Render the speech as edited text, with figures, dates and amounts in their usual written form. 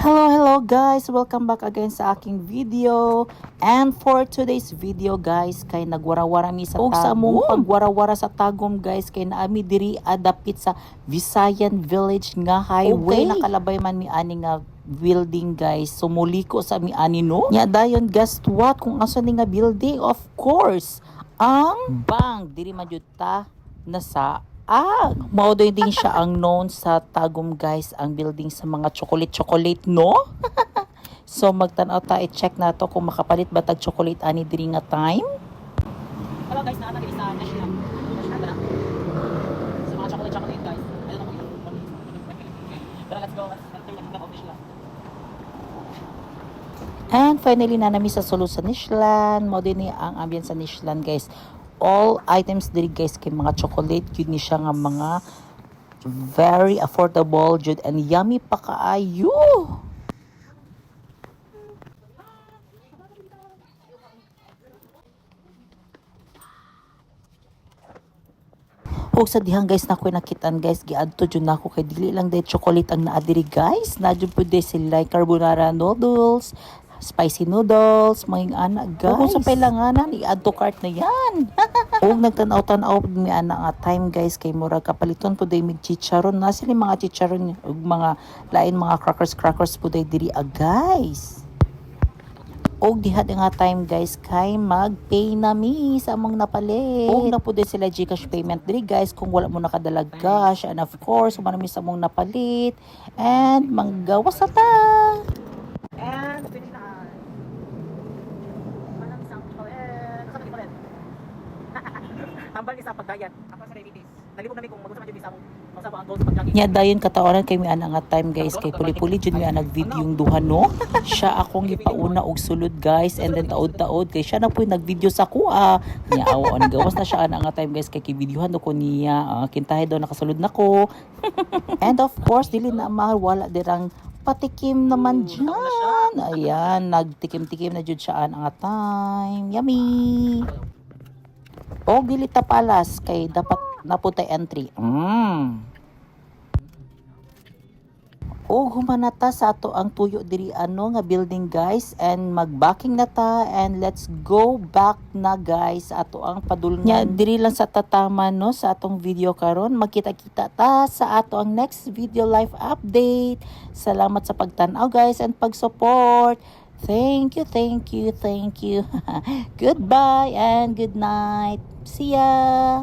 Hello guys! Welcome back again sa aking video. And for today's video guys, kay nagwarawara mi sa tagom. Sa among pagwarawara sa tagom guys, kay naami diri adapit sa Visayan Village nga highway. Okay, nakalabay man mi ani nga building guys. Sumuli ko sa mi ani no. Nya dayon guess what kung asa ni nga building? Of course, ang bank diri majuta na sa mao din siya ang known sa Tagum guys, ang building sa mga chocolate no. So magtanaw ta i-check na to kung makapalit ba tag chocolate ani diri nga time. Hello guys, naata diri sa National na. Sa mga chocolate guys. I don't know kung pero let's go. Let's turn the off National. And finally na nami sa Sulu sa Nishlan. Mo din ni ang ambience sa Nishlan guys. All items diri guys kay mga chocolate yun ni siya nga mga very affordable jud and yummy pa kaayo. O sa dihang guys na ko nakitaan guys giadto jud nako kay dili lang day chocolate ang naa diri guys, na jud pud sila carbonara noodles, spicy noodles, mga ana guys. Kung sa pailanganan i-add to cart na yan. Og nagtanaw-tanaw mi ana nga time guys kay murag kapaliton pud day mig chicharon na sila mga chicharon ug mga lain mga crackers pud day diri guys. Og diha nga time guys kay mag-pay na mi sa among napalit. Og na pud sila GCash payment diri guys kung wala mo nakadalag cash, and of course kung mi sa among napalit and manggawas ta. And finish na. Manang sang chocolate. Kasama chocolate. Tambal ni sa pagdayat. Ako sa diabetes. Nalibog nami kung magusto man jud sa among masama ang goals sa pagjogging. Nya dayon kataonan kay mi ana nga time guys kay puli-puli jud mi nag video yung duha no. Siya akong gipauna og sulod guys, and then taod-taod kay siya na po nag-video sa kuha. Nya awon gawas na siya ana nga time guys kay ki-videohan ko niya. Kintahe daw nakasulod nako. And of course dili na mawala dirang patikim naman dyan. Ayan, nagtikim-tikim na jud siya ang time. Yummy! O dili ta palas kay dapat naputay entry. O humanata sa ato ang tuyo diri ano nga building guys, and magbacking na ta and let's go back na guys ato ang padulngan. Nya diri lang sa tatama no sa atong video karon. Magkita-kita ta sa ato ang next video live update. Salamat sa pagtan-aw guys and pag-support. Thank you. Goodbye and good night. See ya.